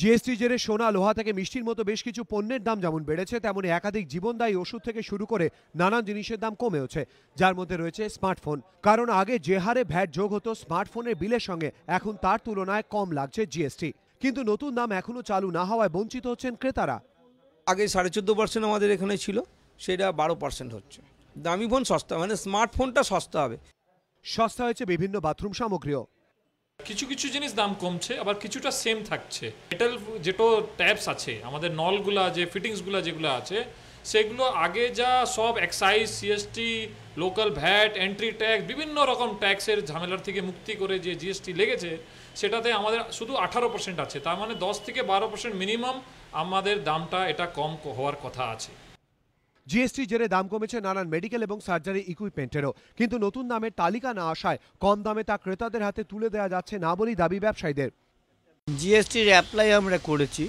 GST জেরে সোনা, লোহা থেকে মিষ্টির মতো বেশ কিছু পণ্যের দাম যেমন বেড়েছে, তেমনি একাধিক জীবনদায়ী ওষুধ থেকে শুরু করে নানান জিনিসের দাম কমেওছে, যার মধ্যে রয়েছে স্মার্টফোন। কারণ আগে যে হারে ভ্যাট যোগ হতো স্মার্টফোনের বিলের সঙ্গে, এখন তার তুলনায় কম লাগছে জিএসটি। কিন্তু নতুন দাম এখনো চালু না হওয়ায় বঞ্চিত হচ্ছেন ক্রেতারা। আগে 14.5% আমাদের এখানে ছিল, সেটা 12% হচ্ছে। দামি ফোন সস্তা, মানে স্মার্টফোনটা সস্তা হবে। সস্তা হয়েছে বিভিন্ন বাথরুম সামগ্রীও। কিছু কিছু জিনিস দাম কমছে, আবার কিছুটা সেম থাকছে। মেটাল যেটো ট্যাপস আছে, আমাদের নলগুলা যে ফিটিংসগুলা যেগুলো আছে, সেগুলো আগে যা সব excise, CST, local VAT, entry tax, বিভিন্ন রকম ট্যাক্সের ঝামেলার থেকে মুক্তি করে যে জিএসটি লেগেছে, সেটাতে আমাদের শুধু 18% আছে। তার মানে 10 থেকে 12% মিনিমাম আমাদের দামটা এটা কম হওয়ার কথা আছে। জিএসটি জেরে দাম কমেছে নানান মেডিকেল এবং সার্জারি ইকুইপমেন্টেরও, কিন্তু নতুন দামের তালিকা না আসায় কম দামে তা ক্রেতাদের হাতে তুলে দেওয়া যাচ্ছে না বলেই দাবি ব্যবসায়ীদের। জিএসটির অ্যাপ্লাই আমরা করেছি,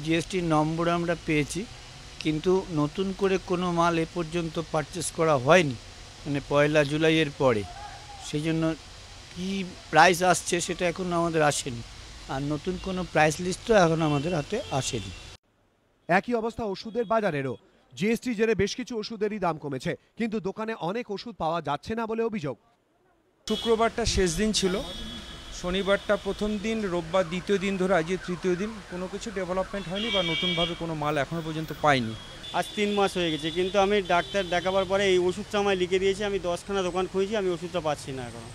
জিএসটির নম্বর আমরা পেয়েছি, কিন্তু নতুন করে কোনো মাল এ পর্যন্ত পারচেস করা হয়নি, মানে 1 জুলাইয়ের পরে। সেই জন্য কী প্রাইস আসছে সেটা এখন আমাদের আসেনি, আর নতুন কোনো প্রাইস লিস্টও এখন আমাদের হাতে আসেনি। একই অবস্থা ওষুধের বাজারেরও। জিএসটি জেরে বেশ কিছু ওষুধেরই দাম কমেছে, কিন্তু দোকানে অনেক ওষুধ পাওয়া যাচ্ছে না বলে অভিযোগ। শুক্রবারটা শেষ দিন ছিল, শনিবারটা প্রথম দিন, রোববার দ্বিতীয় দিন ধরে আজকে তৃতীয় দিন, কোনো কিছু ডেভেলপমেন্ট হয়নি বা নতুনভাবে কোনো মাল এখনও পর্যন্ত পাইনি। আজ 3 মাস হয়ে গেছে, কিন্তু আমি ডাক্তার দেখাবার পরে এই ওষুধটা আমায় লিখে দিয়েছে। আমি 10খানা দোকান খুঁজেছি, আমি ওষুধটা পাচ্ছি না এখন।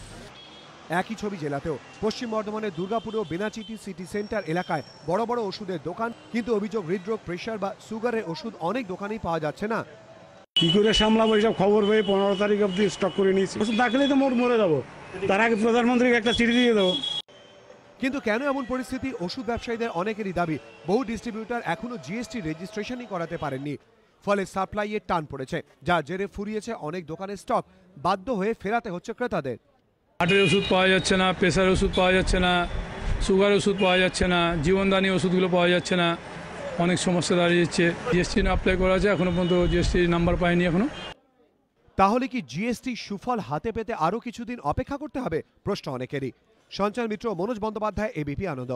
একই ছবি জেলাতেও। পশ্চিম বর্ধমানের দুর্গাপুর ও বেনাচিটি সিটি সেন্টার এলাকায় বড় বড় ওষুধের দোকান, কিন্তু অভিযোগ হৃদরোগ, প্রেশার বা সুগারের ওষুধ অনেক দোকানেই পাওয়া যাচ্ছে না। কি করে সামলাবো এইসব খবর পেয়ে 15 তারিখ অব্দি স্টক করে নিয়েছি। ওষুধ থাকলেই তো মরে যাবো, তার আগে প্রধানমন্ত্রীকে একটা চিঠি দিয়ে দেবো। কিন্তু কেন এমন পরিস্থিতি? ওষুধ ব্যবসায়ীদের অনেকেরই দাবি, বহু ডিস্ট্রিবিউটর এখনো জিএসটি রেজিস্ট্রেশনই করাতে পারেননি, ফলে সাপ্লাইয়ের টান পড়েছে, যা জেরে ফুরিয়েছে অনেক দোকানের স্টক। বাধ্য হয়ে ফেরাতে হচ্ছে ক্রেতাদের। হার্টের ওষুধ পাওয়া যাচ্ছে না, প্রেশার ওষুধ পাওয়া যাচ্ছে না, সুগার ওষুধ পাওয়া যাচ্ছে না, জীবনদানী ওষুধগুলো পাওয়া যাচ্ছে না, অনেক সমস্যা দাঁড়িয়েছে। জিএসটি অ্যাপ্লাই করা আছে, এখনো পর্যন্ত জিএসটি নাম্বার পাইনি এখনো। তাহলে কি জিএসটি সুফল হাতে পেতে আরও কিছুদিন অপেক্ষা করতে হবে? প্রশ্ন অনেকেরই। সঞ্চয় মিত্র, মনোজ বন্দ্যোপাধ্যায়, এবিপি আনন্দ।